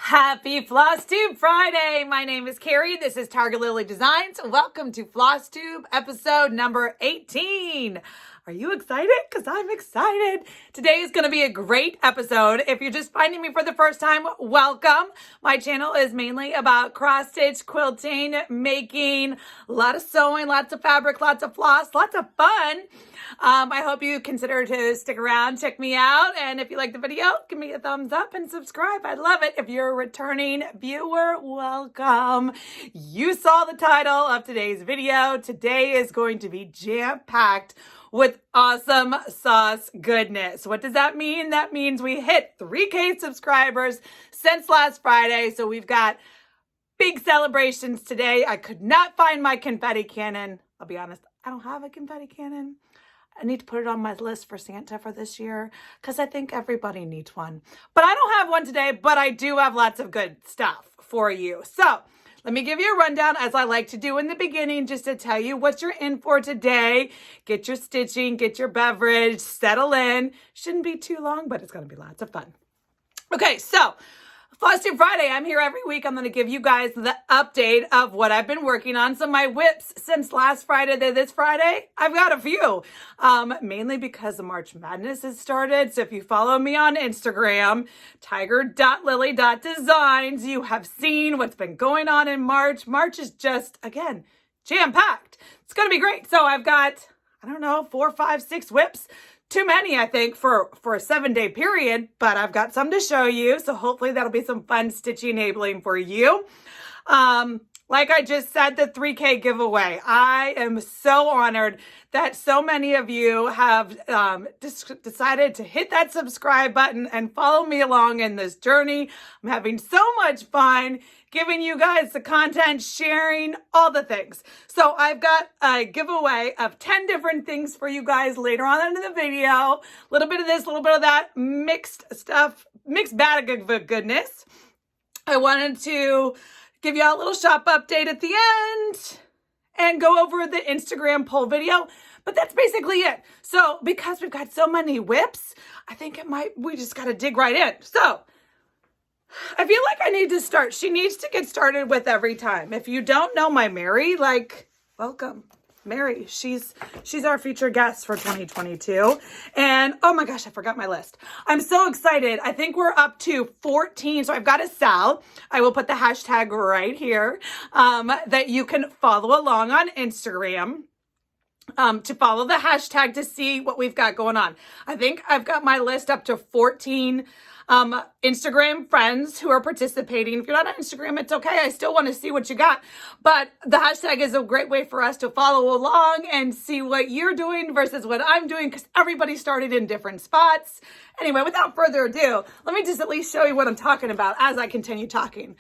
Happy Flosstube Friday! My name is Kari. This is Target Lily Designs. Welcome to Flosstube episode number 18. Are you excited? Because I'm excited. Today is going to be a great episode. If you're just finding me for the first time, welcome. My channel is mainly about cross-stitch, quilting, making, a lot of sewing, lots of fabric, lots of floss, lots of fun. I hope you consider to stick around, check me out, and if you like the video, give me a thumbs up and subscribe. I'd love it. If you're a returning viewer, welcome. You saw the title of today's video. Today is going to be jam-packed with awesome sauce goodness. What does that mean? That means we hit 3K subscribers since last Friday, so we've got big celebrations today. I could not find my confetti cannon. I'll be honest, I don't have a confetti cannon. I need to put it on my list for Santa for this year because I think everybody needs one. But I don't have one today, but I do have lots of good stuff for you. So let me give you a rundown, as I like to do in the beginning, just to tell you what you're in for today. Get your stitching, get your beverage, settle in. Shouldn't be too long, but it's going to be lots of fun. Okay, so Flosstube Friday, I'm here every week. I'm going to give you guys the update of what I've been working on. So my WIPs since last Friday to this Friday, I've got a few, mainly because the March Madness has started. So if you follow me on Instagram, tiger.lily.designs, you have seen what's been going on in March. March is just, again, jam-packed. It's going to be great. So I've got, 4, 5, 6 WIPs. Too many, I think, for a 7-day period, but I've got some to show you. So hopefully that'll be some fun stitching enabling for you. Like I just said, the 3K giveaway. I am so honored that so many of you have decided to hit that subscribe button and follow me along in this journey. I'm having so much fun giving you guys the content, sharing, all the things. So I've got a giveaway of 10 different things for you guys later on in the video. A little bit of this, a little bit of that, mixed stuff, mixed bag of goodness. I wanted to give you all a little shop update at the end and go over the Instagram poll video. But that's basically it. So because we've got so many WIPs, I think we just got to dig right in. So I feel like I need to start. She needs to get started with every time. If you don't know my Mary, welcome. Mary, she's our featured guest for 2022. And oh my gosh, I forgot my list. I'm so excited. I think we're up to 14. So I've got a Sal. I will put the hashtag right here that you can follow along on Instagram. To follow the hashtag to see what we've got going on. I think I've got my list up to 14 Instagram friends who are participating. If you're not on Instagram, it's okay. I still want to see what you got. But the hashtag is a great way for us to follow along and see what you're doing versus what I'm doing, because everybody started in different spots. Anyway, without further ado, let me just at least show you what I'm talking about as I continue talking.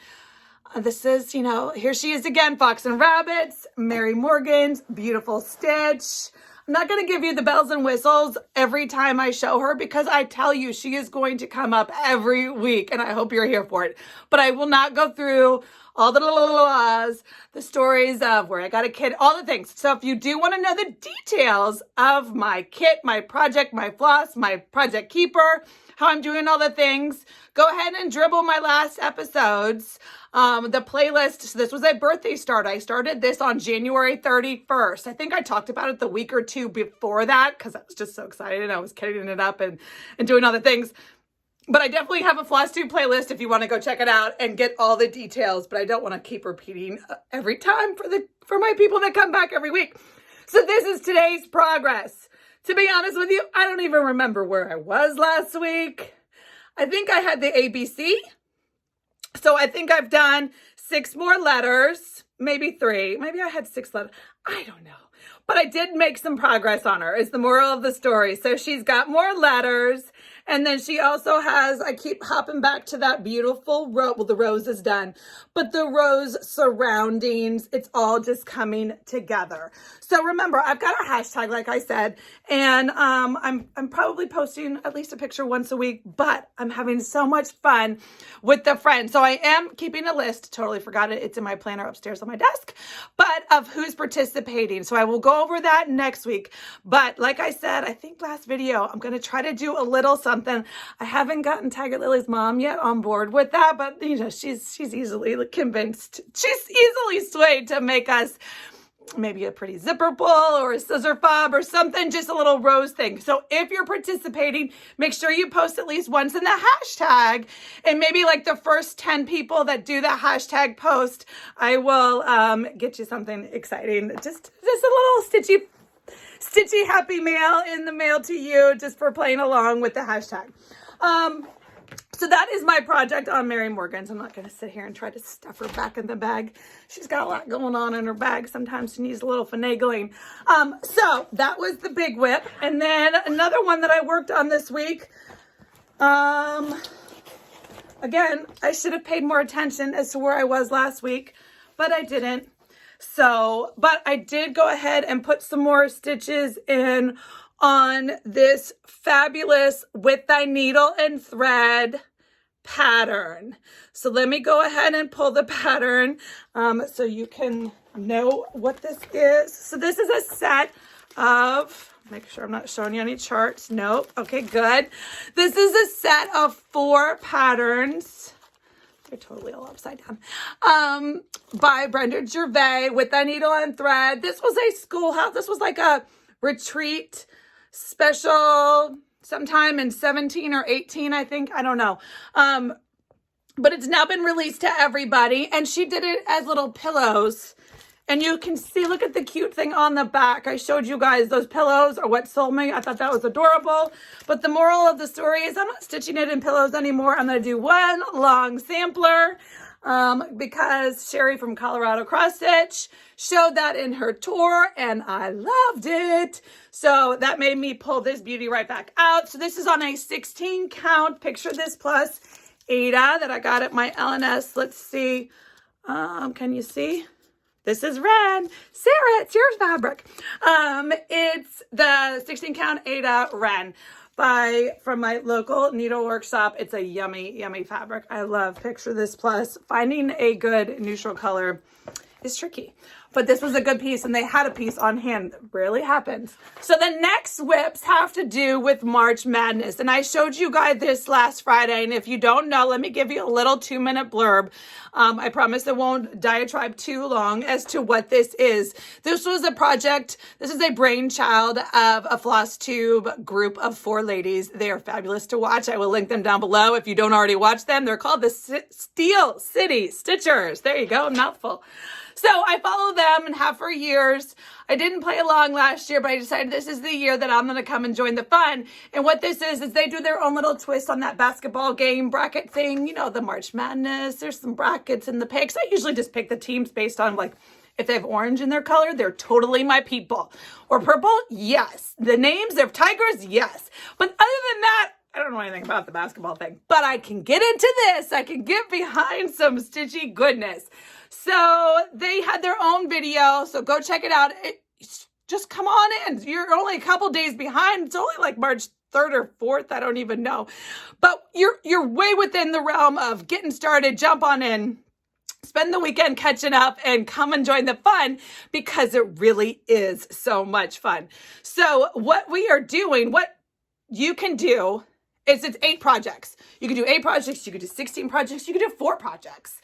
This is, here she is again, Fox and Rabbits, Mary Morgan's beautiful stitch. I'm not going to give you the bells and whistles every time I show her, because I tell you she is going to come up every week, and I hope you're here for it. But I will not go through all the stories of where I got a kit, all the things. So if you do want to know the details of my kit, my project, my floss, my project keeper, how I'm doing all the things, go ahead and dribble my last episodes. The playlist, so this was a birthday start. I started this on January 31st. I think I talked about it the week or two before that because I was just so excited and I was kitting it up and doing all the things. But I definitely have a Flosstube playlist if you want to go check it out and get all the details. But I don't want to keep repeating every time for my people that come back every week. So this is today's progress. To be honest with you, I don't even remember where I was last week. I think I had the ABC. So I think I've done 6 more letters, maybe 3. Maybe I had 6 letters. I don't know. But I did make some progress on her, is the moral of the story. So she's got more letters. And then she also has, I keep hopping back to that beautiful rose. Well, the rose is done, but the rose surroundings, it's all just coming together. So remember, I've got a hashtag, like I said, and I'm probably posting at least a picture once a week, but I'm having so much fun with the friends. So I am keeping a list, totally forgot it. It's in my planner upstairs on my desk, but of who's participating. So I will go over that next week. But like I said, I think last video, I'm going to try to do a little something something. I haven't gotten Tiger Lily's mom yet on board with that, but you know, she's easily convinced. She's easily swayed to make us maybe a pretty zipper pull or a scissor fob or something, just a little rose thing. So if you're participating, make sure you post at least once in the hashtag, and maybe like the first 10 people that do the hashtag post, I will get you something exciting. Just a little stitchy happy mail in the mail to you, just for playing along with the hashtag. So that is my project on Mary Morgan's. I'm not going to sit here and try to stuff her back in the bag. She's got a lot going on in her bag. Sometimes she needs a little finagling. So that was the big WIP. And then another one that I worked on this week. Again, I should have paid more attention as to where I was last week, but I didn't. So, but I did go ahead and put some more stitches in on this fabulous With Thy Needle and Thread pattern. So let me go ahead and pull the pattern so you can know what this is. So this is a set of, make sure I'm not showing you any charts. Nope. Okay, good. This is a set of 4 patterns. They're totally all upside down. By Brenda Gervais, With Thy Needle and Thread. This was a schoolhouse. This was like a retreat special sometime in 17 or 18, I think. I don't know. But it's now been released to everybody. And she did it as little pillows. And you can see, look at the cute thing on the back. I showed you guys those pillows are what sold me. I thought that was adorable. But the moral of the story is I'm not stitching it in pillows anymore. I'm going to do one long sampler because Sherry from Colorado Cross Stitch showed that in her tour and I loved it. So that made me pull this beauty right back out. So this is on a 16 count. Picture this plus Ada that I got at my LNS. Let's see. Can you see? This is red. Sarah, it's your fabric. It's the 16 count Ada Ren from my local needle workshop. It's a yummy, yummy fabric. I love Picture This Plus. Finding a good neutral color is tricky. But this was a good piece and they had a piece on hand. Rarely happens. So the next WIPs have to do with March Madness. And I showed you guys this last Friday. And if you don't know, let me give you a little 2-minute blurb. I promise it won't diatribe too long as to what this is. This was a project. This is a brainchild of a Flosstube group of 4 ladies. They are fabulous to watch. I will link them down below if you don't already watch them. They're called the Steel City Stitchers. There you go, a mouthful. So I follow them and have for years. I didn't play along last year, but I decided this is the year that I'm going to come and join the fun. And what this is they do their own little twist on that basketball game bracket thing. You know, the March Madness. There's some brackets in the picks. I usually just pick the teams based on like, if they have orange in their color, they're totally my people. Or purple, yes. The names of tigers, yes. But other than that, I don't know anything about the basketball thing. But I can get into this. I can get behind some stitchy goodness. So they had their own video, so go check it out. Just come on in. You're only a couple days behind. It's only like March 3rd or 4th. I don't even know. But you're way within the realm of getting started. Jump on in. Spend the weekend catching up and come and join the fun because it really is so much fun. So what we are doing, what you can do is it's 8 projects. You can do 8 projects. You could do 16 projects. You could do 4 projects.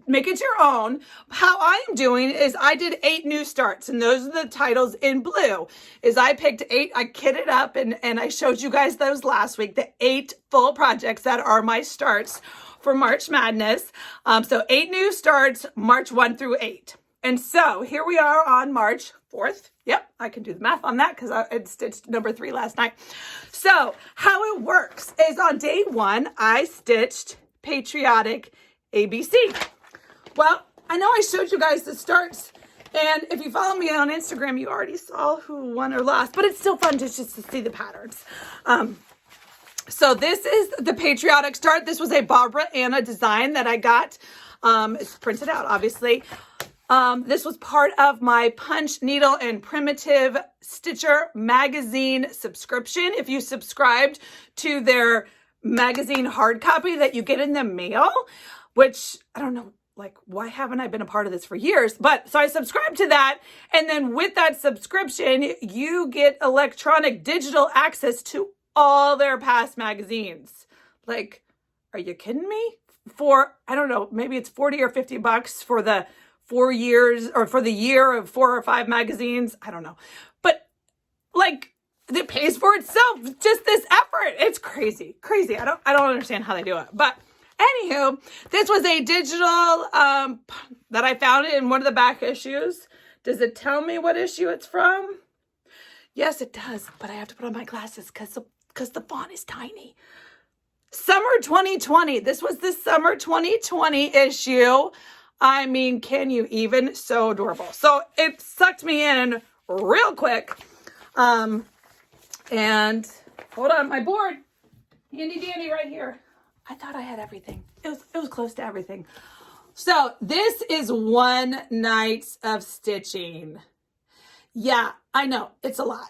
Make it your own. How I'm doing is I did 8 new starts, and those are the titles in blue. Is I picked 8, I kitted up, and I showed you guys those last week, the 8 full projects that are my starts for March Madness. So 8 new starts, March 1 through 8. And so here we are on March 4th. Yep, I can do the math on that because I had stitched number 3 last night. So how it works is on day 1, I stitched Patriotic ABC. Well, I know I showed you guys the starts, and if you follow me on Instagram, you already saw who won or lost, but it's still fun just to see the patterns. So this is the Patriotic Start. This was a Barbara Anna design that I got. It's printed out, obviously. This was part of my Punch Needle and Primitive Stitcher magazine subscription. If you subscribed to their magazine hard copy that you get in the mail, which I don't know, like, why haven't I been a part of this for years? But so I subscribed to that. And then with that subscription, you get electronic digital access to all their past magazines. Like, are you kidding me? For, I don't know, maybe it's 40 or 50 bucks for the 4 years, or for the year of 4 or 5 magazines. I don't know. But like, it pays for itself. Just this effort. It's crazy. Crazy. I don't understand how they do it. But anywho, this was a digital that I found in one of the back issues. Does it tell me what issue it's from? Yes, it does. But I have to put on my glasses because the font is tiny. Summer 2020. This was the summer 2020 issue. I mean, can you even? So adorable. So it sucked me in real quick. And hold on, my board. Handy dandy right here. I thought I had everything. It was close to everything. So this is one night of stitching. Yeah, I know. It's a lot.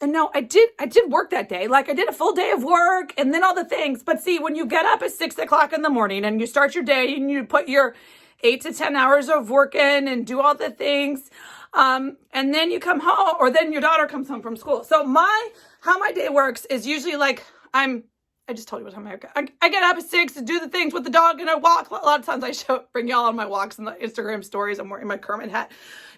And no, I did work that day. Like, I did a full day of work and then all the things. But see, when you get up at 6 o'clock in the morning and you start your day and you put your 8 to 10 hours of work in and do all the things, and then you come home, or then your daughter comes home from school. So how my day works is usually like, I just told you what time I get up at 6 to do the things with the dog and I walk. A lot of times I bring y'all on my walks and the Instagram stories. I'm wearing my Kermit hat.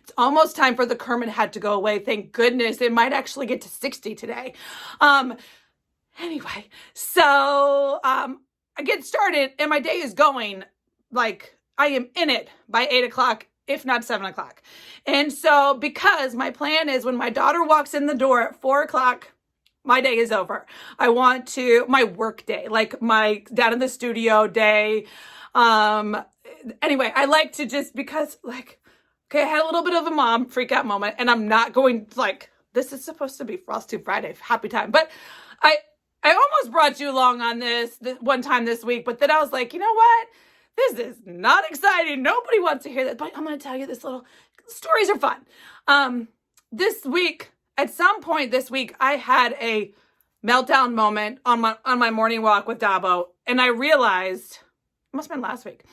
It's almost time for the Kermit hat to go away. Thank goodness. It might actually get to 60 today. Anyway, so I get started and my day is going like I am in it by 8 o'clock, if not 7 o'clock. And so because my plan is when my daughter walks in the door at 4 o'clock, my day is over. I want to, my work day, like my down in the studio day. Anyway, I like to just, because like, okay, I had a little bit of a mom freak out moment and I'm not going like, this is supposed to be Flosstube Friday, happy time. But I almost brought you along on this one time this week, but then I was like, you know what? This is not exciting. Nobody wants to hear that, but I'm going to tell you this little, stories are fun. This week, at some point this week, I had a meltdown moment on my morning walk with Dabo. And I realized, it must have been last week,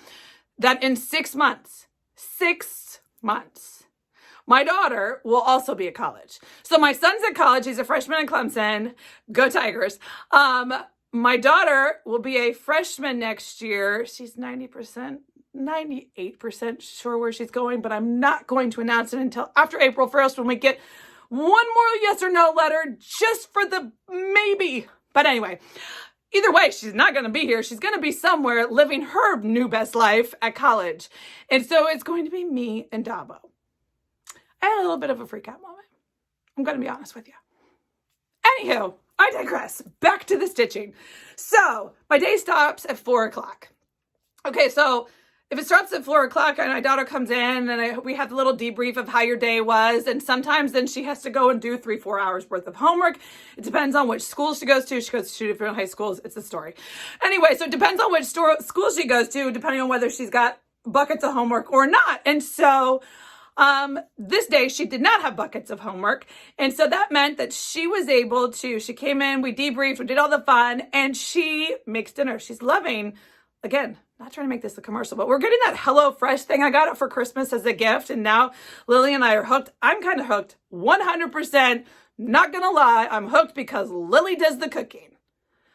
that in 6 months, my daughter will also be at college. So my son's at college. He's a freshman in Clemson. Go Tigers. My daughter will be a freshman next year. She's 98% sure where she's going, but I'm not going to announce it until after April 1st when we get one more yes or no letter just for the maybe. But anyway, either way, she's not going to be here. She's going to be somewhere living her new best life at college. And so it's going to be me and Dabo. I had a little bit of a freak out moment. I'm going to be honest with you. Anywho, I digress. Back to the stitching. So my day stops at 4 o'clock. Okay, so if it starts at 4 o'clock and my daughter comes in and we have a little debrief of how your day was, and sometimes then she has to go and do 3-4 hours worth of homework. It depends on which school she goes to. She goes to 2 different high schools. It's a story. Anyway, so it depends on which school she goes to, depending on whether she's got buckets of homework or not. And so this day she did not have buckets of homework. And so that meant that she was able to, she came in, we debriefed, we did all the fun, and she makes dinner. She's loving, again, not trying to make this a commercial, but we're getting that HelloFresh thing. I got it for Christmas as a gift. And now Lily and I are hooked. I'm kind of hooked 100%. Not going to lie. I'm hooked because Lily does the cooking.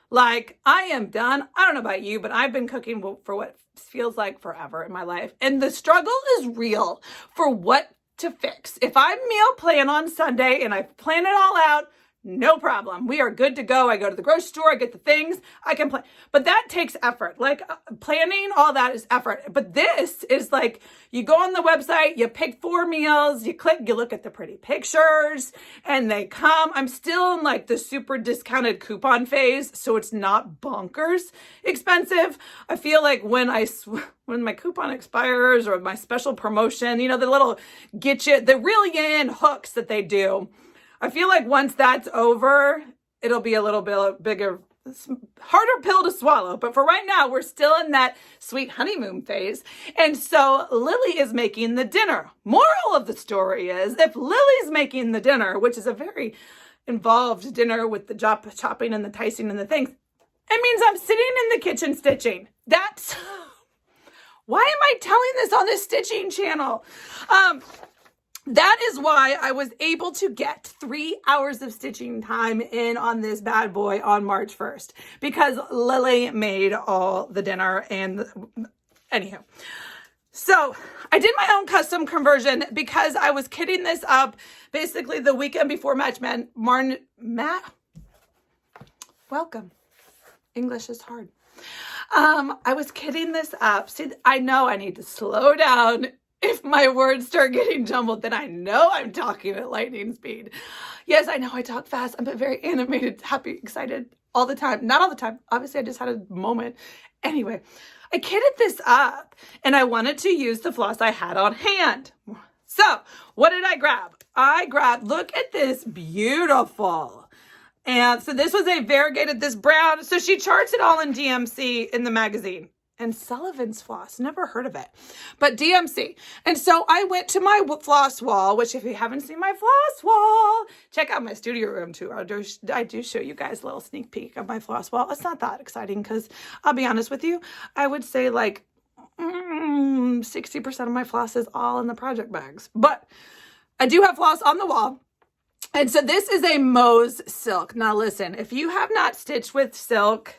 Like, I am done. I don't know about you, but I've been cooking for what feels like forever in my life. And the struggle is real for what to fix. If I meal plan on Sunday and I plan it all out, no problem. We are good to go. I go to the grocery store. I get the things. I can plan. But that takes effort. Like planning, all that is effort. But this is like you go on the website, you pick 4 meals, you click, you look at the pretty pictures, and they come. I'm still in like the super discounted coupon phase, so it's not bonkers expensive. I feel like when my coupon expires or my special promotion, you know, the little get you, the reel you in hooks that they do. I feel like once that's over, it'll be a little bit bigger, harder pill to swallow. But for right now, we're still in that sweet honeymoon phase. And so Lily is making the dinner. Moral of the story is if Lily's making the dinner, which is a very involved dinner with the chopping and the dicing and the things, it means I'm sitting in the kitchen stitching. That's, why am I telling this on this stitching channel? that is why I was able to get 3 hours of stitching time in on this bad boy on March 1st, because Lily made all the dinner. And anyhow, so I did my own custom conversion because I was kitting this up basically the weekend before welcome. English is hard. I was kitting this up. See, I know I need to slow down. If my words start getting jumbled, then I know I'm talking at lightning speed. Yes, I know I talk fast. I'm very animated, happy, excited all the time. Not all the time. Obviously, I just had a moment. Anyway, I kitted this up and I wanted to use the floss I had on hand. So what did I grab? I grabbed, look at this, beautiful. And so this was a variegated, this brown. So she charts it all in DMC in the magazine. And Sullivan's floss, never heard of it, but DMC. And so I went to my floss wall, which if you haven't seen my floss wall, check out my studio room too. I do show you guys a little sneak peek of my floss wall. It's not that exciting because I'll be honest with you, I would say like 60% of my floss is all in the project bags, but I do have floss on the wall. And so this is a Mose silk. Now listen, if you have not stitched with silk,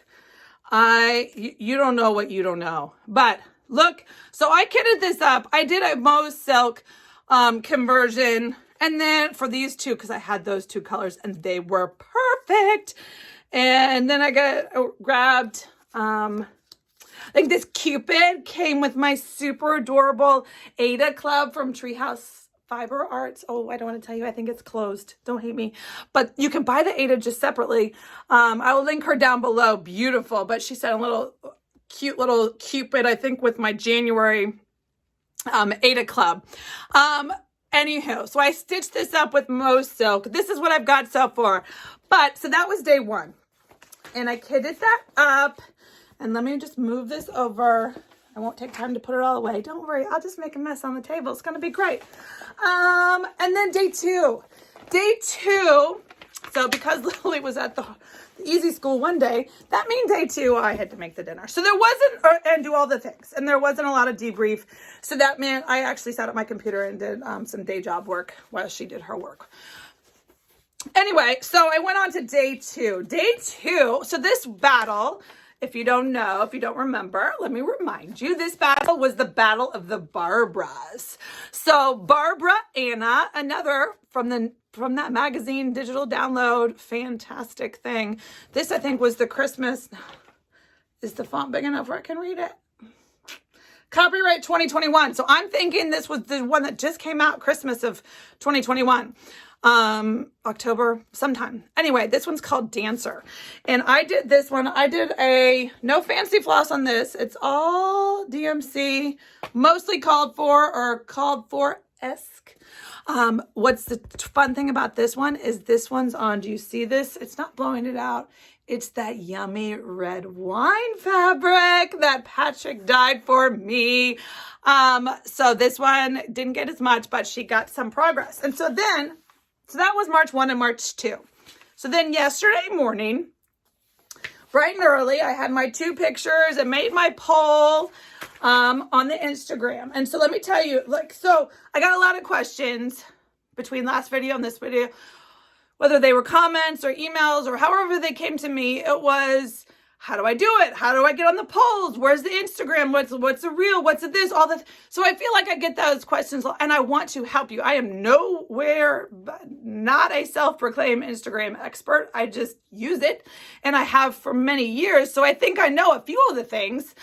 you don't know what you don't know. But look, so I kitted this up. I did a Mose silk conversion. And then for these two, because I had those two colors and they were perfect. And then I grabbed, like this Cupid came with my super adorable Ada Club from Treehouse Fiber Arts. Oh, I don't want to tell you. I think it's closed. Don't hate me. But you can buy the Ada just separately. I will link her down below. Beautiful. But she said a little cute little Cupid, I think, with my January Ada Club. Anywho, so I stitched this up with Mose silk. This is what I've got so far. But so that was day one. And I kitted that up. And let me just move this over. I won't take time to put it all away. Don't worry. I'll just make a mess on the table. It's going to be great. And then day two. Day two. So because Lily was at the easy school one day, that means day two, I had to make the dinner. So there wasn't, and do all the things. And there wasn't a lot of debrief. So that meant I actually sat at my computer and did some day job work while she did her work. Anyway, so I went on to day two. Day two. So this battle, if you don't know, if you don't remember, let me remind you, this battle was the Battle of the Barbaras. So Barbara Anna, another from that magazine, digital download, fantastic thing. This, I think, was the Christmas. Is the font big enough where I can read it? Copyright 2021. So I'm thinking this was the one that just came out Christmas of 2021. October sometime. Anyway, this one's called Dancer. And I did this one. I did a no fancy floss on this. It's all DMC, mostly called for-esque. What's the fun thing about this one is this one's on, do you see this? It's not blowing it out. It's that yummy red wine fabric that Patrick dyed for me. So this one didn't get as much, but she got some progress. And so that was March 1 and March 2. So then yesterday morning, bright and early, I had my 2 pictures and made my poll on the Instagram. And so let me tell you, so I got a lot of questions between last video and this video, whether they were comments or emails or however they came to me. It was, how do I do it? How do I get on the polls? Where's the Instagram? What's the reel? What's this? All this. So I feel like I get those questions and I want to help you. I am nowhere, not a self-proclaimed Instagram expert. I just use it and I have for many years. So I think I know a few of the things.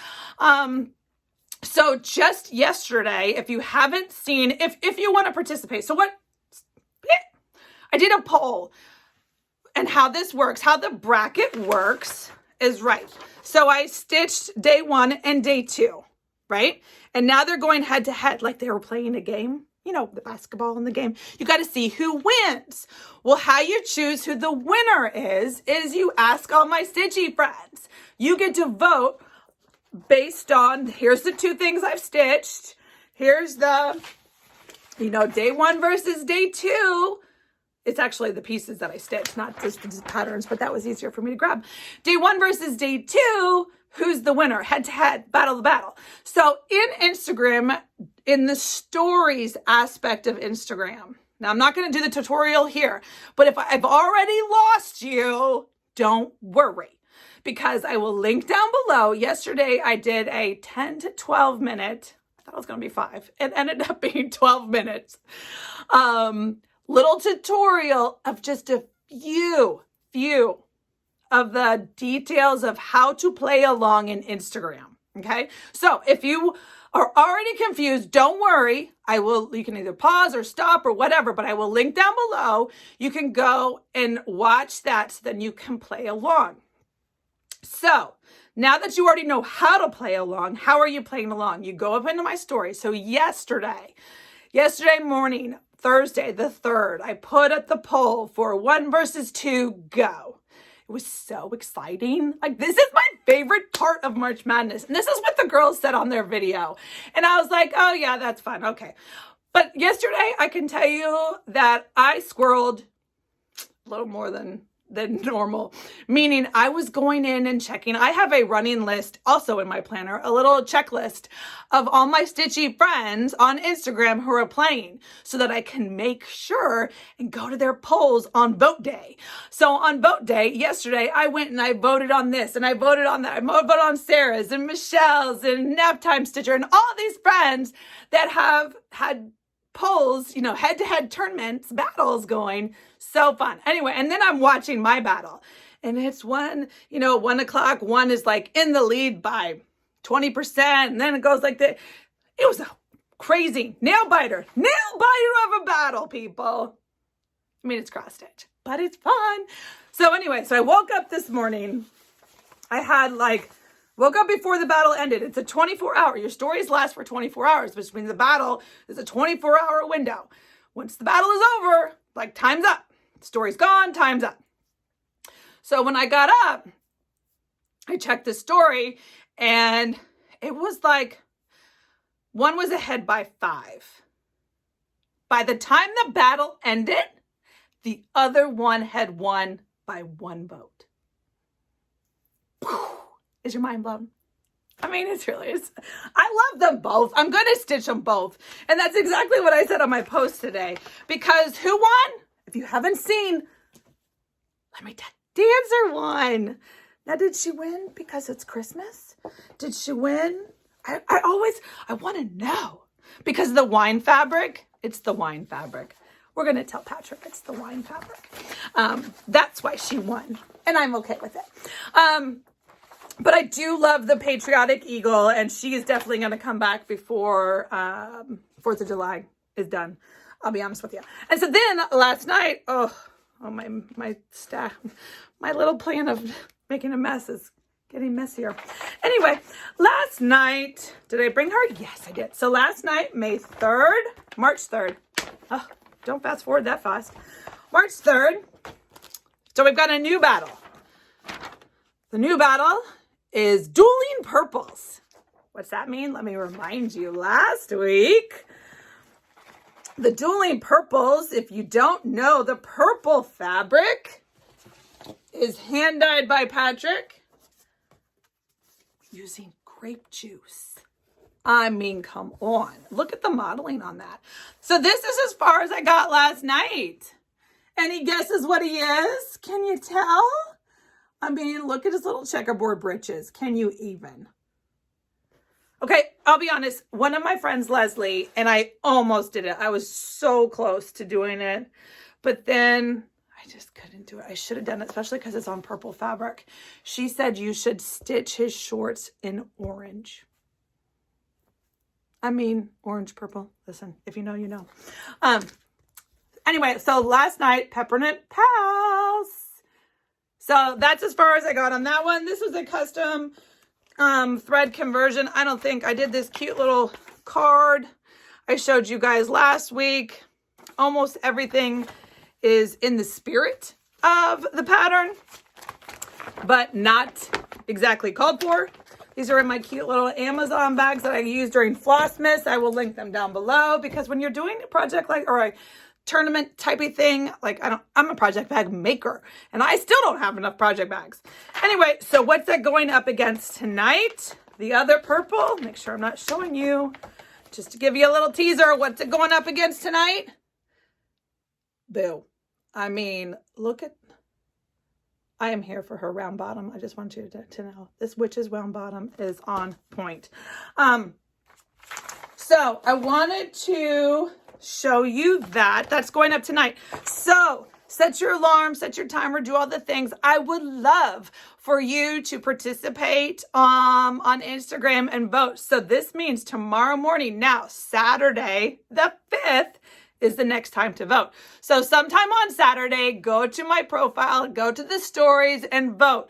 So just yesterday, if you haven't seen, if you want to participate, so what, I did a poll and how this works, how the bracket works is right. So I stitched day 1 and day 2, right? And now they're going head to head like they were playing a game. You know, the basketball in the game. You got to see who wins. Well, how you choose who the winner is you ask all my stitchy friends. You get to vote based on, here's the 2 things I've stitched. Here's the, day 1 versus day 2. It's actually the pieces that I stitched, not just the patterns, but that was easier for me to grab. Day 1 versus day 2, who's the winner? Head to head, battle to battle. So in Instagram, in the stories aspect of Instagram. Now, I'm not going to do the tutorial here, but if I've already lost you, don't worry, because I will link down below. Yesterday, I did a 10 to 12 minute, I thought it was going to be 5. It ended up being 12 minutes. Little tutorial of just a few of the details of how to play along in Instagram. Okay. So if you are already confused, don't worry. You can either pause or stop or whatever, but I will link down below. You can go and watch that so then you can play along. So now that you already know how to play along, how are you playing along? You go up into my story. So yesterday morning, Thursday the 3rd, I put up the poll for 1 versus 2 go. It was so exciting. Like, this is my favorite part of March Madness. And this is what the girls said on their video. And I was like, oh yeah, that's fun. Okay. But yesterday, I can tell you that I squirreled a little more than normal, meaning I was going in and checking. I have a running list also in my planner, a little checklist of all my stitchy friends on Instagram who are playing so that I can make sure and go to their polls on vote day. So on vote day yesterday, I went and I voted on this and I voted on that. I voted on Sarah's and Michelle's and Naptime Stitcher and all these friends that have had polls, head-to-head tournaments, battles going. So fun. Anyway, and then I'm watching my battle. And it's 1 o'clock. One is like in the lead by 20%. And then it goes like that. It was a crazy nail biter of a battle, people. I mean, it's cross stitch, but it's fun. So anyway, I woke up this morning. Woke up before the battle ended. It's a 24-hour. Your stories last for 24 hours, which means the battle is a 24-hour window. Once the battle is over, time's up. Story's gone, time's up. So when I got up, I checked the story, and it was one was ahead by 5. By the time the battle ended, the other one had won by 1 vote. Is your mind blown? I mean, I love them both. I'm going to stitch them both. And that's exactly what I said on my post today. Because who won? If you haven't seen, let me tell you, Dancer won. Now, did she win because it's Christmas? Did she win? I want to know. Because the wine fabric, it's the wine fabric. We're going to tell Patrick it's the wine fabric. That's why she won. And I'm okay with it. But I do love the Patriotic Eagle, and she is definitely going to come back before 4th of July is done. I'll be honest with you. And so then last night, my staff, my little plan of making a mess is getting messier. Anyway, last night, did I bring her? Yes, I did. So last night, March 3rd. Oh, don't fast forward that fast. March 3rd. So we've got a new battle. The new battle is dueling purples. What's that mean? Let me remind you. Last week, the dueling purples, if you don't know, the purple fabric is hand dyed by Patrick using grape juice. I mean, come on. Look at the modeling on that. So this is as far as I got last night. Any guesses what he is? Can you tell? I mean, look at his little checkerboard breeches. Can you even? Okay, I'll be honest. One of my friends, Leslie, and I almost did it. I was so close to doing it. But then I just couldn't do it. I should have done it, especially because it's on purple fabric. She said you should stitch his shorts in orange. I mean, orange, purple. Listen, if you know, you know. Anyway, so last night, Peppermint Pals. So that's as far as I got on that one. This was a custom thread conversion. I don't think I did this cute little card I showed you guys last week. Almost everything is in the spirit of the pattern, but not exactly called for. These are in my cute little Amazon bags that I use during Flossmas. I will link them down below, because when you're doing a project or a tournament type of thing, I'm a project bag maker, and I still don't have enough project bags. Anyway, so what's that going up against tonight? The other purple, make sure I'm not showing you. just to give you a little teaser, what's it going up against tonight? Boo. I mean, look at, I am here for her round bottom. I just want you to know this witch's round bottom is on point. So I wanted to show you that. That's going up tonight. So set your alarm, set your timer, do all the things. I would love for you to participate on Instagram and vote. So this means tomorrow morning, now Saturday, the 5th, is the next time to vote. So sometime on Saturday, go to my profile, go to the stories and vote.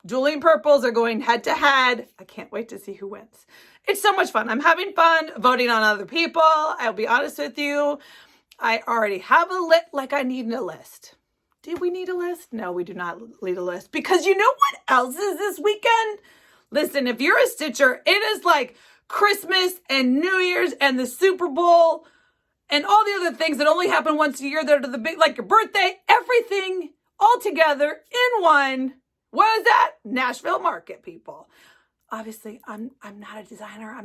Dueling Purples are going head to head. I can't wait to see who wins. It's so much fun. I'm having fun voting on other people. I'll be honest with you. I already have a list, like I need a list. Do we need a list? No, we do not need a list, because you know what else is this weekend? Listen, if you're a stitcher, it is like Christmas and New Year's and the Super Bowl and all the other things that only happen once a year. They're the big, like your birthday, everything all together in one. What is that? Nashville market, people. Obviously, I'm not a designer.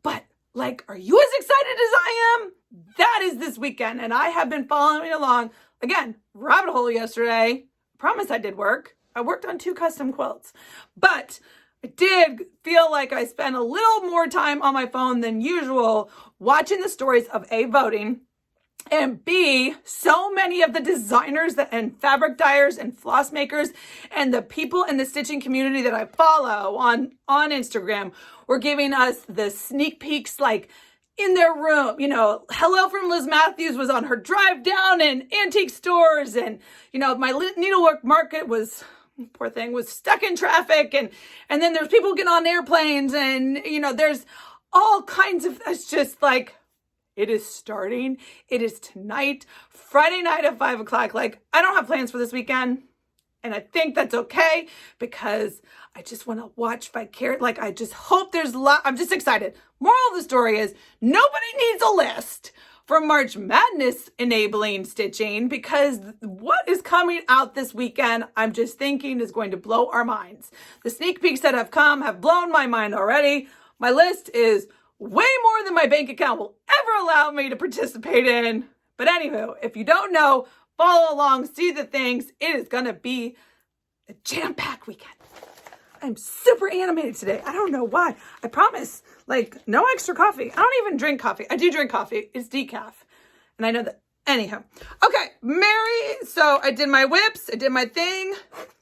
But like, are you as excited as I am? That is this weekend. And I have been following along. Again, rabbit hole yesterday. Promise I did work. I worked on 2 custom quilts. But I did feel like I spent a little more time on my phone than usual watching the stories of A, voting, and B, so many of the designers and fabric dyers and floss makers and the people in the stitching community that I follow on Instagram were giving us the sneak peeks, like in their room. You know, hello from Liz Matthews was on her drive down in antique stores, and you know, my needlework market was, poor thing, was stuck in traffic, and then there's people getting on airplanes, and you know, there's all kinds of, it's just like, it is starting. It is tonight, Friday night at 5 o'clock. Like, I don't have plans for this weekend, and I think that's okay, because I just want to watch vicariously. Like, I just hope there's I'm just excited. Moral of the story is, nobody needs a list for March Madness enabling stitching, because what is coming out this weekend, I'm just thinking, is going to blow our minds. The sneak peeks that have come have blown my mind already. My list is way more than my bank account will ever allow me to participate in. But anywho, if you don't know, follow along, see the things. It is going to be a jam-packed weekend. I'm super animated today. I don't know why. I promise, like, no extra coffee. I don't even drink coffee. I do drink coffee. It's decaf. And I know that. Anyhow. Okay, Mary. So I did my whips. I did my thing.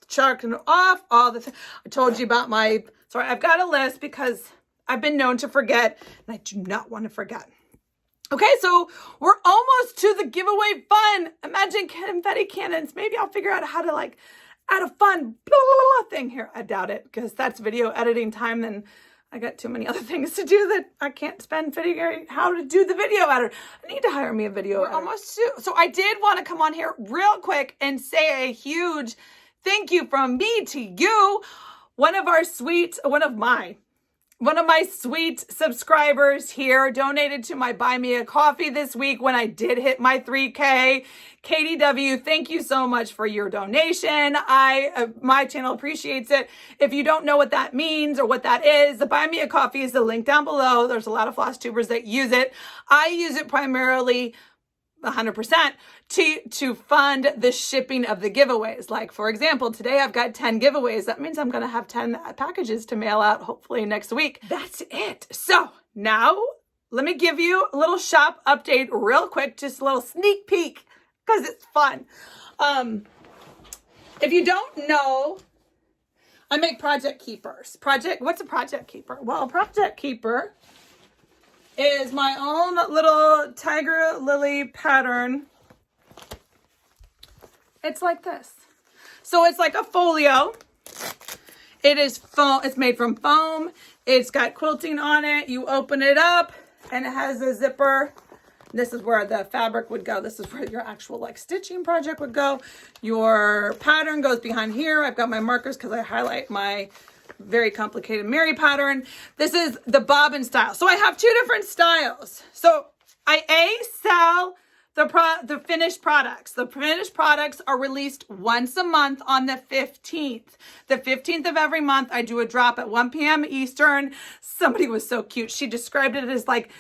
Chalking off all the things. I told you about my, sorry, I've got a list because I've been known to forget, and I do not want to forget. Okay, so we're almost to the giveaway fun. Imagine confetti cannons. Maybe I'll figure out how to like add a fun blah, blah, blah thing here. I doubt it, because that's video editing time, and I got too many other things to do that I can't spend figuring how to do the video editor. I need to hire me a video editor. Almost to, so I did want to come on here real quick and say a huge thank you from me to you. One of my sweet subscribers here donated to my Buy Me a Coffee this week when I did hit my 3K. Katie W., thank you so much for your donation. My channel appreciates it. If you don't know what that means or what that is, the Buy Me a Coffee is the link down below. There's a lot of floss tubers that use it. I use it primarily 100% to fund the shipping of the giveaways. Like, for example, today I've got 10 giveaways. That means I'm going to have 10 packages to mail out hopefully next week. That's it. So now let me give you a little shop update real quick, just a little sneak peek, because it's fun. If you don't know, I make project keepers. What's a project keeper? Well, a project keeper is my own little tiger lily pattern. It's like this. So it's like a folio. It is foam. It's made from foam. It's got quilting on it. You open it up and it has a zipper. This is where the fabric would go. This is where your actual like stitching project would go. Your pattern goes behind here. I've got my markers because I highlight my very complicated Mary pattern. This is the bobbin style. So I have 2 different styles. So I sell the finished products. The finished products are released once a month on the 15th. The 15th of every month, I do a drop at 1 p.m. Eastern. Somebody was so cute. She described it as like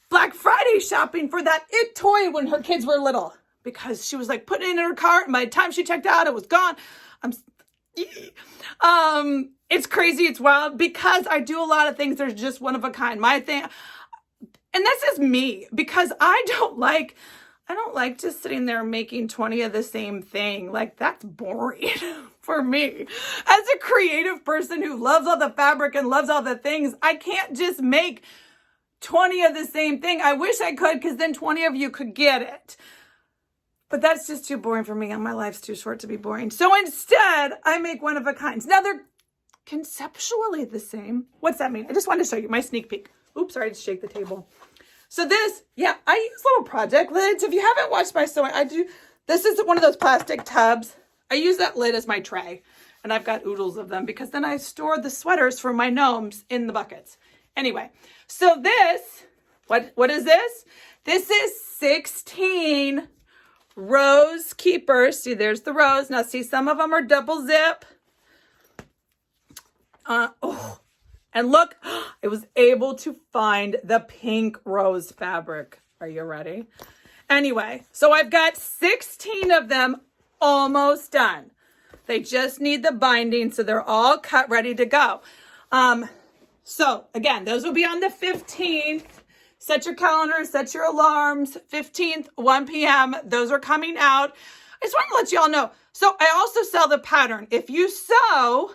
Black Friday shopping for that It toy when her kids were little, because she was like putting it in her cart, and by the time she checked out, it was gone. It's crazy. It's wild because I do a lot of things. There's just one of a kind. My thing, and this is me, because I don't like just sitting there making 20 of the same thing. Like, that's boring for me. As a creative person who loves all the fabric and loves all the things, I can't just make 20 of the same thing. I wish I could, because then 20 of you could get it. But that's just too boring for me, and my life's too short to be boring. So instead, I make one of a kinds. Now, they're conceptually the same. What's that mean? I just wanted to show you my sneak peek. Oops, sorry, I just shake the table. So this, yeah, I use little project lids. If you haven't watched my sewing, this is one of those plastic tubs. I use that lid as my tray, and I've got oodles of them, because then I store the sweaters for my gnomes in the buckets. Anyway, so this, what is this? This is 16 rose keepers. See, there's the rose. Now see, some of them are double zip. And look, I was able to find the pink rose fabric. Are you ready? Anyway, so I've got 16 of them almost done. They just need the binding, so they're all cut, ready to go. So again, those will be on the 15th. Set your calendars, set your alarms. 15th, 1 p.m. Those are coming out. I just want to let you all know. So I also sell the pattern. If you sew,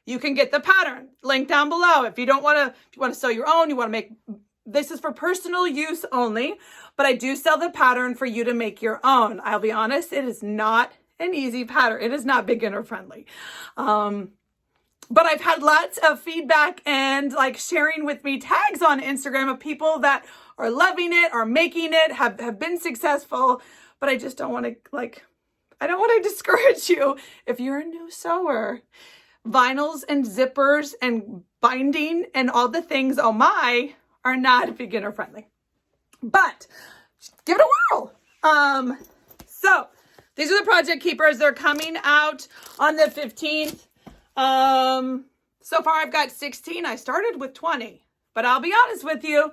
you can get the pattern. Link down below. If you want to sew your own, you want to make, this is for personal use only, but I do sell the pattern for you to make your own. I'll be honest, it is not an easy pattern. It is not beginner friendly. But I've had lots of feedback and like sharing with me tags on Instagram of people that are loving it, are making it, have been successful. But I just don't want to I don't want to discourage you if you're a new sewer. Vinyls and zippers and binding and all the things, oh my, are not beginner friendly. But give it a whirl. So these are the project keepers. They're coming out on the 15th. So far I've got 16. I started with 20, but I'll be honest with you,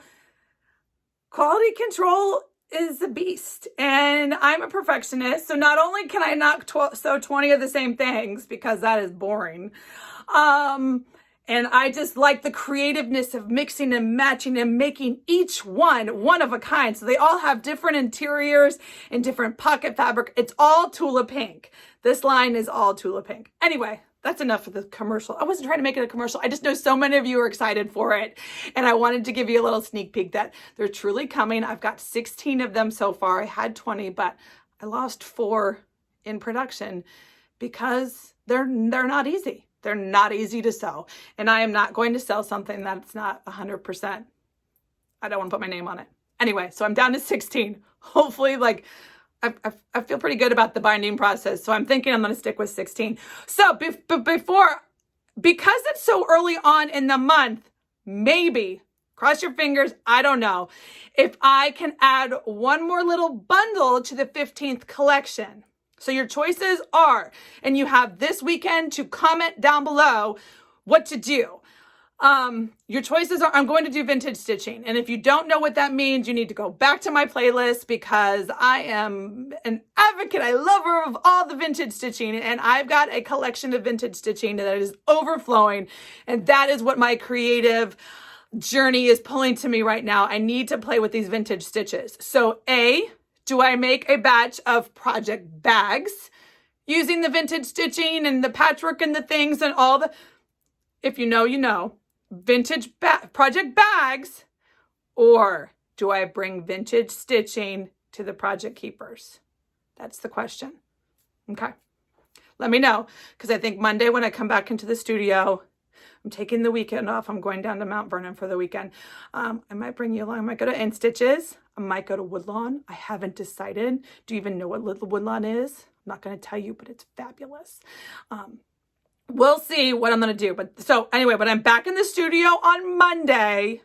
quality control is a beast, and I'm a perfectionist. So not only can I not sew 20 of the same things, because that is boring, and I just like the creativeness of mixing and matching and making each one of a kind. So they all have different interiors and different pocket fabric. It's all Tula Pink. This line is all Tula Pink. Anyway, that's enough of the commercial. I wasn't trying to make it a commercial. I just know so many of you are excited for it. And I wanted to give you a little sneak peek that they're truly coming. I've got 16 of them so far. I had 20, but I lost 4 in production because they're not easy. They're not easy to sew. And I am not going to sell something that's not 100%. I don't want to put my name on it. Anyway, so I'm down to 16. Hopefully, I feel pretty good about the binding process, so I'm thinking I'm going to stick with 16. So because it's so early on in the month, maybe, cross your fingers, I don't know, if I can add one more little bundle to the 15th collection. So your choices are, and you have this weekend to comment down below what to do. Your choices are, I'm going to do vintage stitching. And if you don't know what that means, you need to go back to my playlist, because I am an advocate, a lover of all the vintage stitching. And I've got a collection of vintage stitching that is overflowing. And that is what my creative journey is pulling to me right now. I need to play with these vintage stitches. So do I make a batch of project bags using the vintage stitching and the patchwork and the things and all the, if you know, you know, vintage project bags, or do I bring vintage stitching to the project keepers? That's the question. Okay. Let me know, because I think Monday when I come back into the studio, I'm taking the weekend off. I'm going down to Mount Vernon for the weekend. I might bring you along. I might go to InStitches. I might go to Woodlawn. I haven't decided. Do you even know what Woodlawn is? I'm not going to tell you, but it's fabulous. We'll see what I'm going to do. But so anyway, when I'm back in the studio on Monday,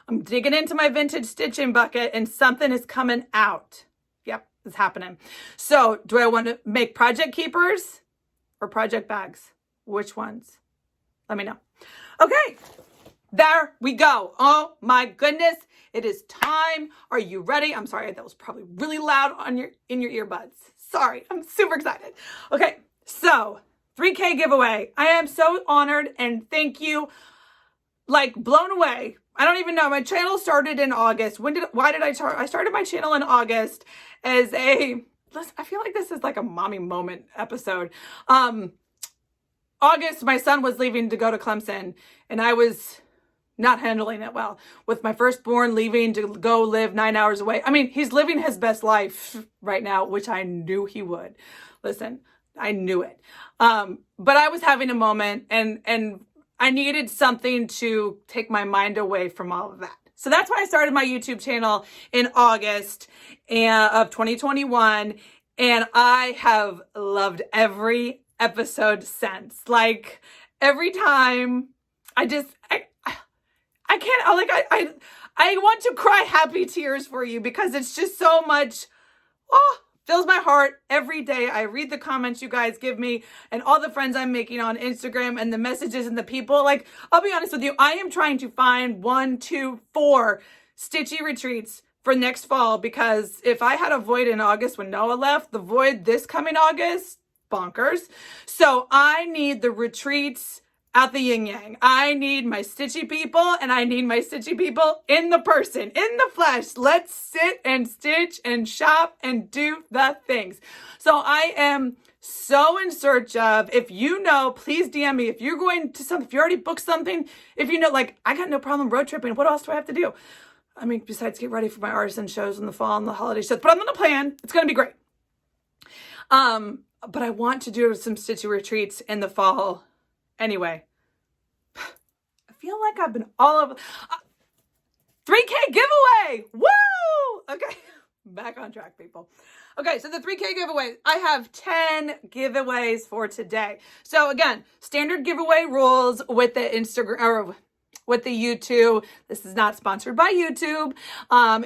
I'm digging into my vintage stitching bucket and something is coming out. Yeah, is happening. So do I want to make project keepers or project bags? Which ones? Let me know. Okay, there we go. Oh my goodness. It is time. Are you ready? I'm sorry, that was probably really loud on in your earbuds. Sorry, I'm super excited. Okay, so 3K giveaway. I am so honored and thank you. Like blown away. I don't even know. My channel started in August. Why did I start? I started my channel in August as I feel like this is like a mommy moment episode. August, my son was leaving to go to Clemson and I was not handling it well with my firstborn leaving to go live 9 hours away. I mean, he's living his best life right now, which I knew he would. Listen, I knew it. But I was having a moment and I needed something to take my mind away from all of that. So that's why I started my YouTube channel in August of 2021. And I have loved every episode since. Like every time I can't, I want to cry happy tears for you because it's just so much, fills my heart every day. I read the comments you guys give me and all the friends I'm making on Instagram and the messages and the people. Like, I'll be honest with you, I am trying to find 1, 2, 4 stitchy retreats for next fall because if I had a void in August when Noah left, the void this coming August, bonkers. So I need the retreats at the yin yang. I need my stitchy people and I need my stitchy people in the person, in the flesh. Let's sit and stitch and shop and do the things. So I am so in search of, if you know, please DM me. If you're going to something, if you already booked something, if you know, like I got no problem road tripping. What else do I have to do? I mean, besides get ready for my artisan shows in the fall and the holiday shows, but I'm going to plan. It's going to be great. But I want to do some stitchy retreats in the fall. Anyway, I feel like I've been all over. 3K giveaway. Woo! Okay, back on track, people. Okay, so the 3K giveaway. I have 10 giveaways for today. So again, standard giveaway rules with the Instagram or with the YouTube. This is not sponsored by YouTube.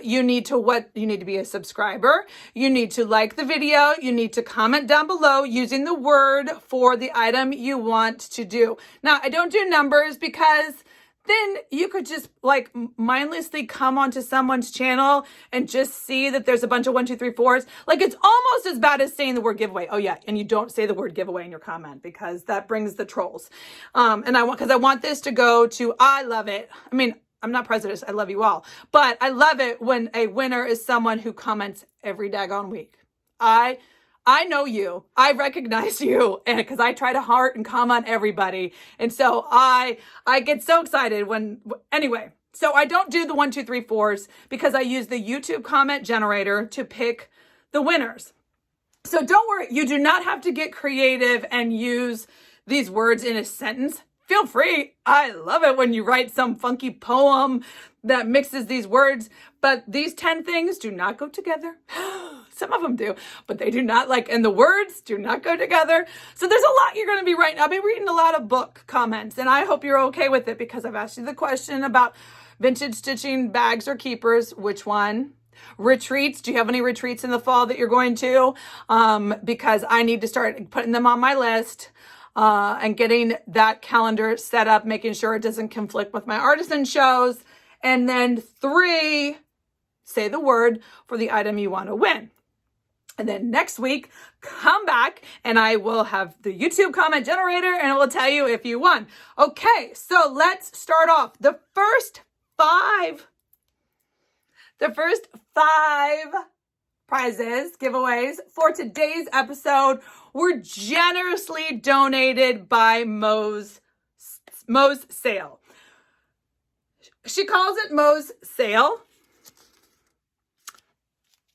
You need to be a subscriber. You need to like the video. You need to comment down below using the word for the item you want to do. Now, I don't do numbers because then you could just like mindlessly come onto someone's channel and just see that there's a bunch of 1, 2, 3, 4s. Like it's almost as bad as saying the word giveaway. Oh yeah. And you don't say the word giveaway in your comment because that brings the trolls. And I want this to go to, I love it. I mean, I'm not prejudiced. I love you all, but I love it when a winner is someone who comments every daggone week. I know you. I recognize you, and because I try to heart and comment everybody, and so I get so excited anyway. So I don't do the 1, 2, 3, 4s because I use the YouTube comment generator to pick the winners. So don't worry, you do not have to get creative and use these words in a sentence. Feel free. I love it when you write some funky poem that mixes these words, but these 10 things do not go together. Some of them do, but they do not, and the words do not go together. So there's a lot you're going to be writing. I'll be reading a lot of book comments, and I hope you're okay with it because I've asked you the question about vintage stitching bags or keepers. Which one? Retreats. Do you have any retreats in the fall that you're going to? Because I need to start putting them on my list. And getting that calendar set up, making sure it doesn't conflict with my artisan shows. And then 3, say the word for the item you want to win. And then next week, come back and I will have the YouTube comment generator and it will tell you if you won. Okay, so let's start off. The first 5 prizes, giveaways for today's episode were generously donated by Mo's Sale. She calls it Mo's Sale.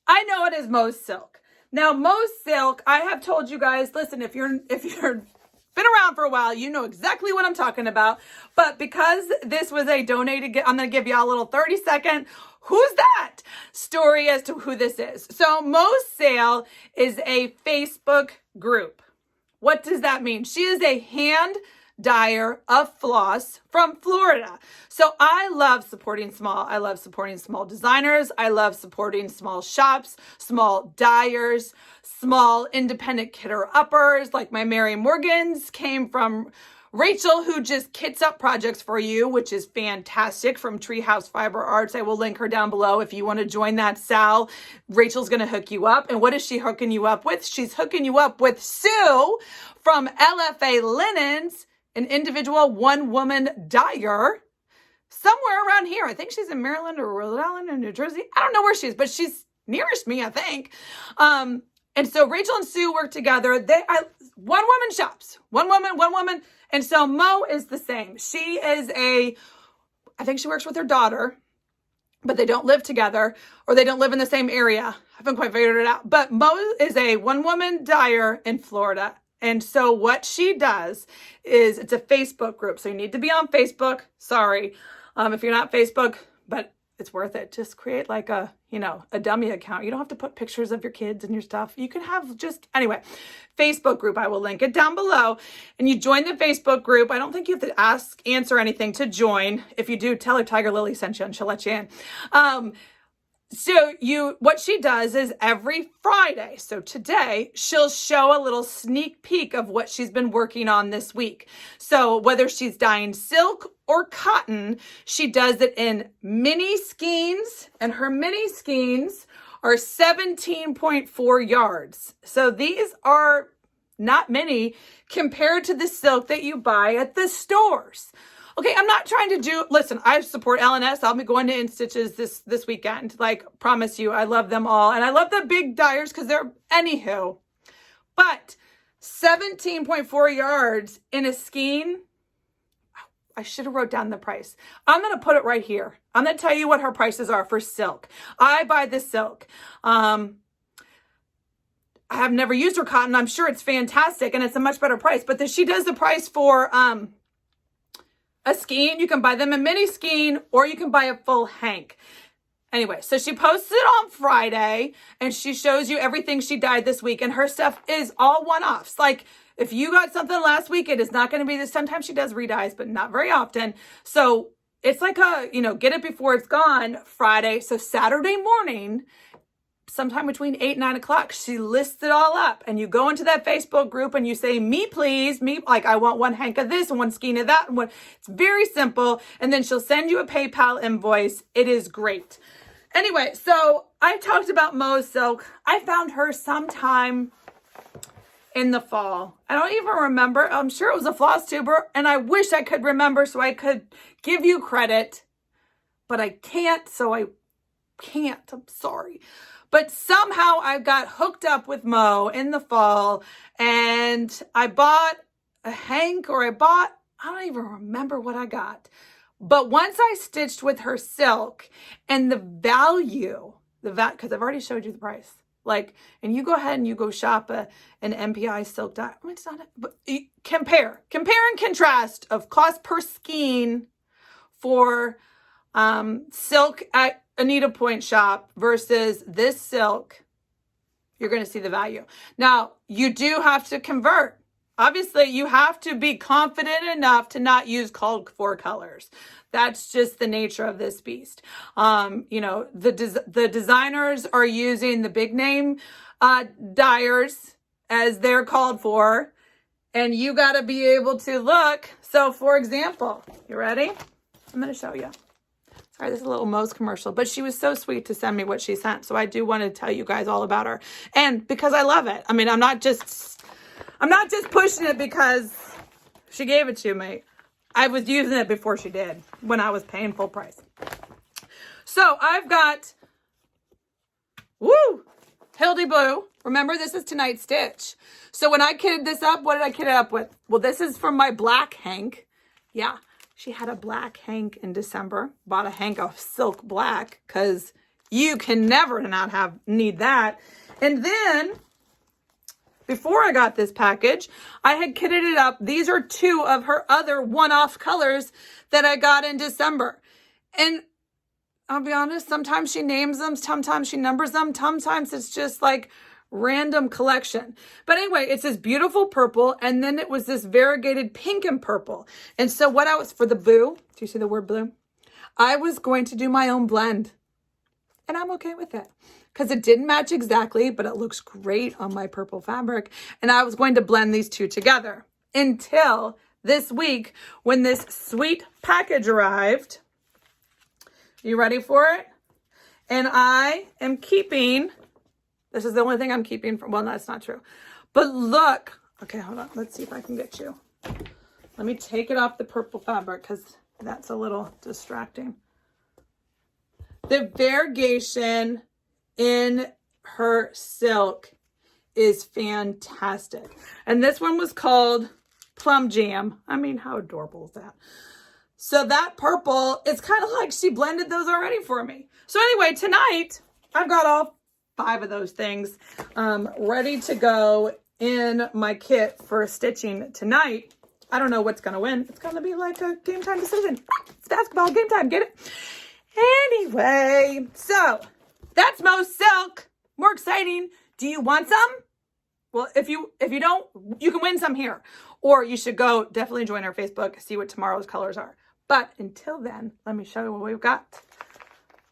I know it is Mo's Silk. Now, Mo's Silk, I have told you guys, listen, if you're been around for a while, you know exactly what I'm talking about. But because this was a donated, I'm going to give you a little 30-second who's that story as to who this is. So Mo's Sale is a Facebook group. What does that mean? She is a hand dyer of floss from Florida. So I love supporting small. I love supporting small designers. I love supporting small shops, small dyers, small independent kidder uppers. Like my Mary Morgans came from Rachel, who just kits up projects for you, which is fantastic, from Treehouse Fiber Arts. I will link her down below if you want to join that Sal. Rachel's going to hook you up. And what is she hooking you up with? She's hooking you up with Sue from LFA Linens, an individual one-woman dyer somewhere around here. I think she's in Maryland or Rhode Island or New Jersey. I don't know where she is, but she's nearest me, I think. And so Rachel and Sue work together. One-woman shops. One woman. And so Mo is the same. She is I think she works with her daughter, but they don't live together, or they don't live in the same area. I haven't quite figured it out. But Mo is a one-woman dyer in Florida. And so what she does is, it's a Facebook group. So you need to be on Facebook. Sorry if you're not Facebook, but it's worth it. Just create like a dummy account. You don't have to put pictures of your kids and your stuff. You can have anyway, Facebook group. I will link it down below. And you join the Facebook group. I don't think you have to answer anything to join. If you do, tell her Tiger Lily sent you and she'll let you in. So what she does is every Friday, so today, she'll show a little sneak peek of what she's been working on this week. So whether she's dyeing silk or cotton, she does it in mini skeins, and her mini skeins are 17.4 yards. So these are not many compared to the silk that you buy at the stores. Okay, I'm not trying to listen, I support LNS. I'll be going to InStitches this weekend. Like, promise you, I love them all. And I love the big dyers because they're, anywho. But 17.4 yards in a skein, I should have wrote down the price. I'm going to put it right here. I'm going to tell you what her prices are for silk. I buy the silk. I have never used her cotton. I'm sure it's fantastic and it's a much better price. But she does the price for a skein. You can buy them a mini skein, or you can buy a full hank. Anyway, so she posts it on Friday and she shows you everything she dyed this week, and her stuff is all one-offs. Like, if you got something last week, it is not going to be this. Sometimes she does redyes, but not very often. So it's like get it before it's gone Friday. So Saturday morning, sometime between 8 and 9 o'clock, she lists it all up, and you go into that Facebook group and you say, me, please, me, like, I want one hank of this and one skein of that. And it's very simple. And then she'll send you a PayPal invoice. It is great. Anyway, so I talked about Mo's silk. I found her sometime in the fall. I don't even remember. I'm sure it was a Flosstuber, and I wish I could remember so I could give you credit, but I can't, so I can't. I'm sorry. But somehow I got hooked up with Mo in the fall, and I bought a hank, or I don't even remember what I got. But once I stitched with her silk, and the value, because I've already showed you the price. Like, and you go ahead and you go shop an MPI silk dye. I mean, it's not, but compare and contrast of cost per skein for silk at a needlepoint shop versus this silk. You're going to see the value. Now, you do have to convert. Obviously, you have to be confident enough to not use called for colors. That's just the nature of this beast. The designers are using the big name dyers as they're called for, and you got to be able to look. So, for example, you ready? I'm going to show you. Sorry, this is a little Mo's commercial, but she was so sweet to send me what she sent. So I do want to tell you guys all about her, and because I love it. I mean, I'm not just pushing it because she gave it to me. I was using it before she did, when I was paying full price. So I've got, Hildy Blue. Remember, this is Tonight's Stitch. So when I kitted this up, what did I kit it up with? Well, this is from my black hank. Yeah, she had a black hank in December. Bought a hank of silk black, because you can never need that. And then, before I got this package, I had kitted it up. These are two of her other one-off colors that I got in December. And I'll be honest, sometimes she names them, sometimes she numbers them, sometimes it's just like random collection. But anyway, it's this beautiful purple, and then it was this variegated pink and purple. And so what I was, for the blue, do you see the word blue? I was going to do my own blend. And I'm okay with it because it didn't match exactly, but it looks great on my purple fabric. And I was going to blend these two together until this week when this sweet package arrived. You ready for it? And I am keeping, this is the only thing I'm keeping from, well, that's not true. But look, okay, hold on. Let's see if I can get you. Let me take it off the purple fabric because that's a little distracting. The variegation in her silk is fantastic. And this one was called Plum Jam. I mean, how adorable is that? So that purple, it's kind of like she blended those already for me. So anyway, tonight, I've got all 5 of those things ready to go in my kit for stitching tonight. I don't know what's going to win. It's going to be like a game time decision. It's basketball game time. Get it? Anyway, so that's Mo's silk. More exciting. Do you want some? Well, if you don't, you can win some here. Or you should go definitely join our Facebook, see what tomorrow's colors are. But until then, let me show you what we've got.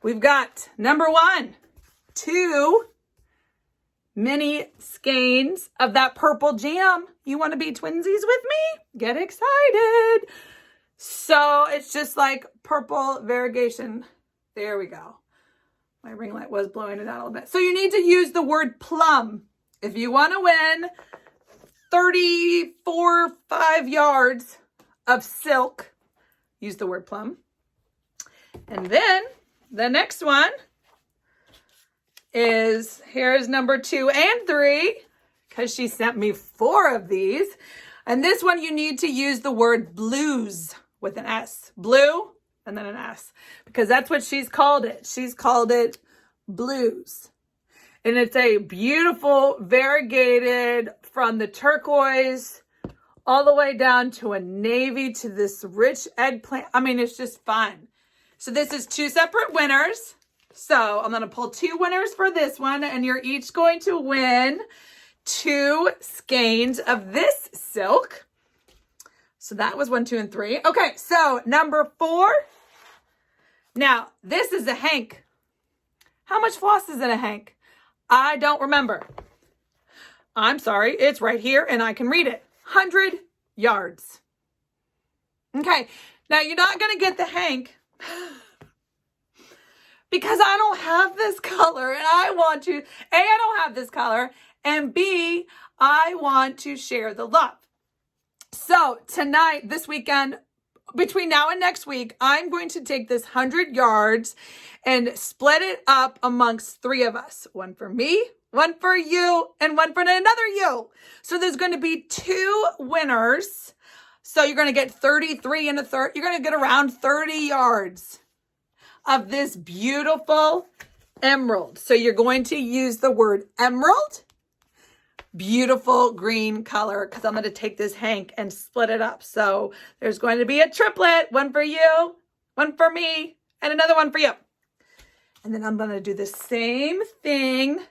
We've got number 1, 2 mini skeins of that purple jam. You want to be twinsies with me? Get excited. So it's just like purple variegation. There we go. My ring light was blowing it out a little bit. So you need to use the word plum. If you want to win 5 yards of silk, use the word plum. And then the next one is, here's number 2 and 3, because she sent me 4 of these. And this one you need to use the word blues with an S. Blue and then an S, because that's what she's called it. She's called it blues. And it's a beautiful variegated from the turquoise all the way down to a navy to this rich eggplant. I mean, it's just fun. So this is 2 separate winners. So I'm going to pull 2 winners for this one, and you're each going to win 2 skeins of this silk. So that was 1, 2, and 3. Okay, so number 4. Now, this is a hank. How much floss is in a hank? I don't remember. I'm sorry, it's right here and I can read it. 100 yards. Okay, now you're not going to get the hank because I don't have this color and I want to, A, I don't have this color, and B, I want to share the love. So tonight, this weekend, between now and next week, I'm going to take this 100 yards and split it up amongst 3 of us. 1 for me, 1 for you, and 1 for another you. So there's going to be 2 winners. So you're going to get 33 and a third. You're going to get around 30 yards of this beautiful emerald. So you're going to use the word emerald. Beautiful green color, because I'm going to take this hank and split it up. So there's going to be a triplet, 1 for you, 1 for me, and another 1 for you. And then I'm going to do the same thing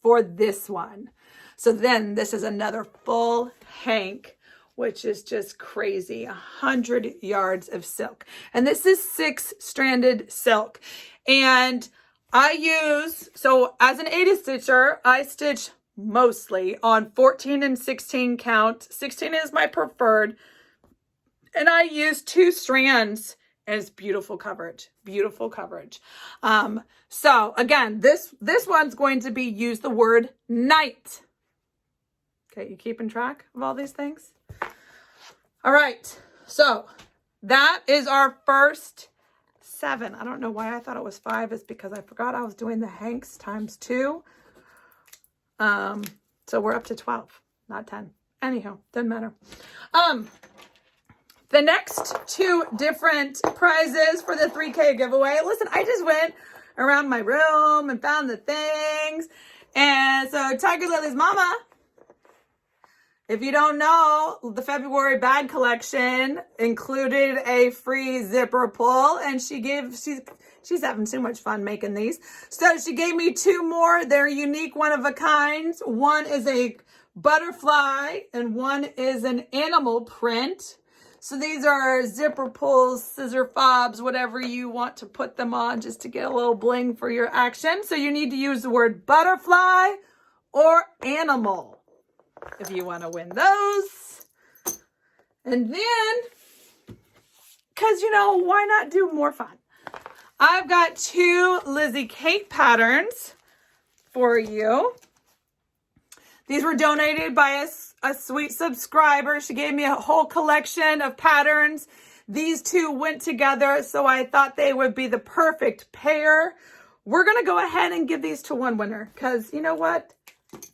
for this one. So then this is another full hank, which is just crazy. 100 yards of silk. And this is 6-stranded silk. And I use, so as an 80 stitcher, I stitch mostly on 14 and 16 count. 16 is my preferred. And I use 2 strands as beautiful coverage. Beautiful coverage. So again, this one's going to be use the word night. Okay, you keeping track of all these things? All right. So that is our first 7. I don't know why I thought it was 5. It's because I forgot I was doing the hanks times 2. So we're up to 12, not 10. Anyhow, doesn't matter. The next 2 different prizes for the 3K giveaway. Listen, I just went around my room and found the things. And so Tiger Lily's mama If you don't know, the February bag collection included a free zipper pull, and she's having too much fun making these. So she gave me 2 more. They're unique, one of a kind. One is a butterfly and one is an animal print. So these are zipper pulls, scissor fobs, whatever you want to put them on just to get a little bling for your action. So you need to use the word butterfly or animal if you want to win those. And then, because, you know, why not do more fun? I've got 2 Lizzie Kate patterns for you. These were donated by a sweet subscriber. She gave me a whole collection of patterns. These 2 went together, so I thought they would be the perfect pair. We're going to go ahead and give these to one winner because you know what?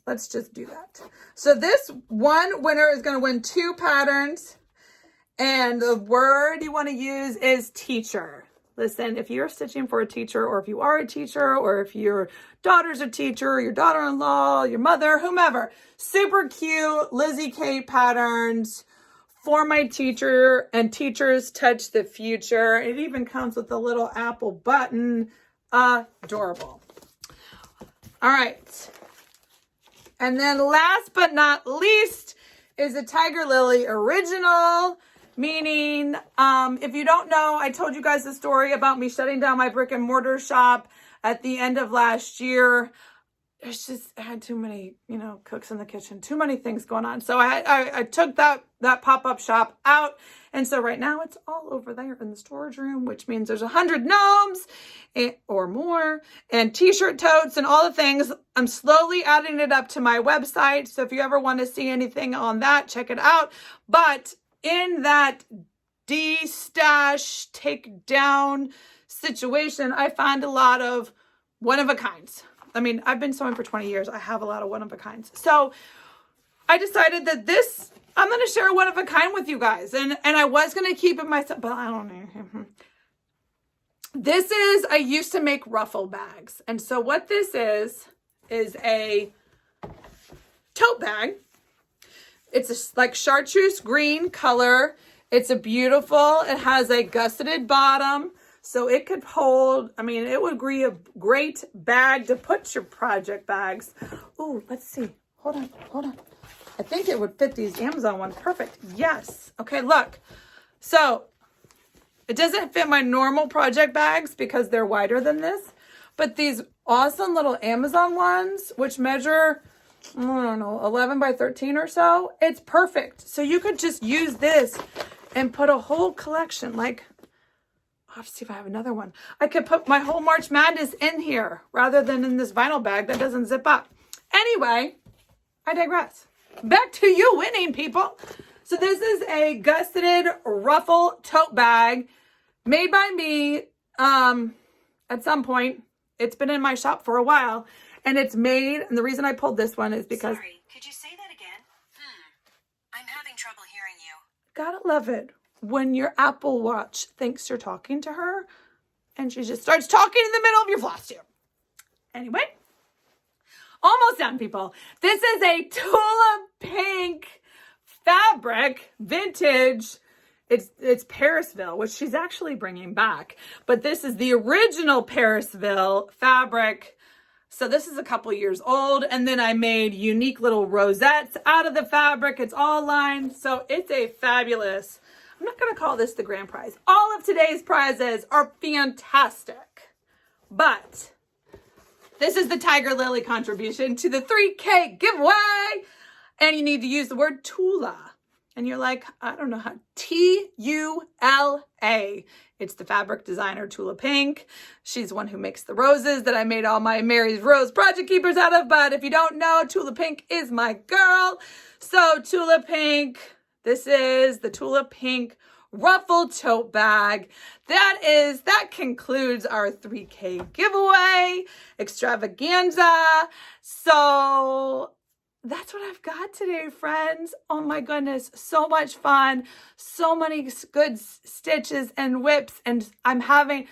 Let's just do that. So this one winner is going to win 2 patterns, and the word you want to use is teacher. Listen, if you're stitching for a teacher, or if you are a teacher, or if your daughter's a teacher, your daughter-in-law, your mother, whomever, super cute Lizzie Kate patterns for my teacher, and teachers touch the future. It even comes with a little apple button. Adorable. All right. And then last but not least is a Tiger Lily original. Meaning, if you don't know, I told you guys the story about me shutting down my brick and mortar shop at the end of last year. I had too many, you know, cooks in the kitchen, too many things going on. So I took that pop-up shop out. And so right now it's all over there in the storage room, which means there's 100 gnomes or more and t-shirt totes and all the things. I'm slowly adding it up to my website. So if you ever want to see anything on that, check it out. But in that de-stash, take down situation, I find a lot of one-of-a-kinds. I mean, I've been sewing for 20 years. I have a lot of one-of-a-kinds. So I decided that I'm going to share a one-of-a-kind with you guys. And I was going to keep it myself, but I don't know. I used to make ruffle bags. And so what this is a tote bag. It's like chartreuse green color. It's it has a gusseted bottom. So it could hold, I mean, it would be a great bag to put your project bags. Ooh, let's see. Hold on. I think it would fit these Amazon ones. Perfect. Yes. Okay, look. So it doesn't fit my normal project bags because they're wider than this. But these awesome little Amazon ones, which measure, I don't know, 11 by 13 or so, it's perfect. So you could just use this and put a whole collection. Like, I'll have to see if I have another one. I could put my whole March Madness in here rather than in this vinyl bag that doesn't zip up. Anyway, I digress. Back to you winning, people. So this is a gusseted ruffle tote bag made by me at some point. It's been in my shop for a while. And it's made, and the reason I pulled this one is because... Sorry, could you say that again? I'm having trouble hearing you. Gotta love it when your Apple Watch thinks you're talking to her and she just starts talking in the middle of your floss tube. Anyway, almost done, people. This is a Tula pink fabric, vintage. It's Parisville, which she's actually bringing back. But this is the original Parisville fabric. So this is a couple years old, and then I made unique little rosettes out of the fabric. It's all lined, so it's a fabulous, I'm not going to call this the grand prize. All of today's prizes are fantastic, but this is the Tiger Lily contribution to the 3K giveaway, and you need to use the word Tula. And you're like, I don't know how, T-U-L-A. It's the fabric designer, Tula Pink. She's the one who makes the roses that I made all my Mary's Rose project keepers out of. But if you don't know, Tula Pink is my girl. So Tula Pink, this is the Tula Pink ruffle tote bag. That concludes our 3K giveaway extravaganza. So that's what I've got today, friends. Oh my goodness, so much fun. So many good stitches and whips. And I'm having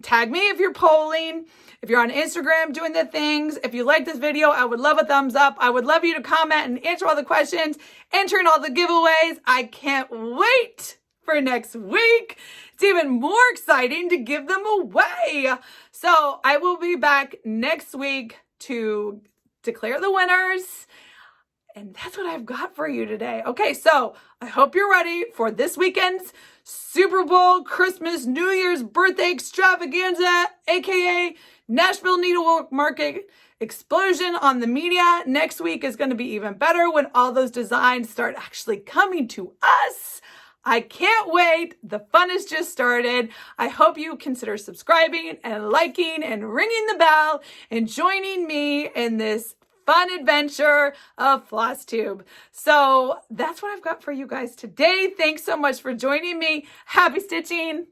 tag me if you're polling. If you're on Instagram doing the things. If you like this video, I would love a thumbs up. I would love you to comment and answer all the questions, enter in all the giveaways. I can't wait for next week. It's even more exciting to give them away. So I will be back next week to declare the winners. And that's what I've got for you today. Okay, so I hope you're ready for this weekend's Super Bowl, Christmas, New Year's, birthday extravaganza, aka Nashville Needlework Market explosion on the media. Next week is going to be even better when all those designs start actually coming to us. I can't wait. The fun has just started. I hope you consider subscribing and liking and ringing the bell and joining me in this fun adventure of Flosstube. So that's what I've got for you guys today. Thanks so much for joining me. Happy stitching.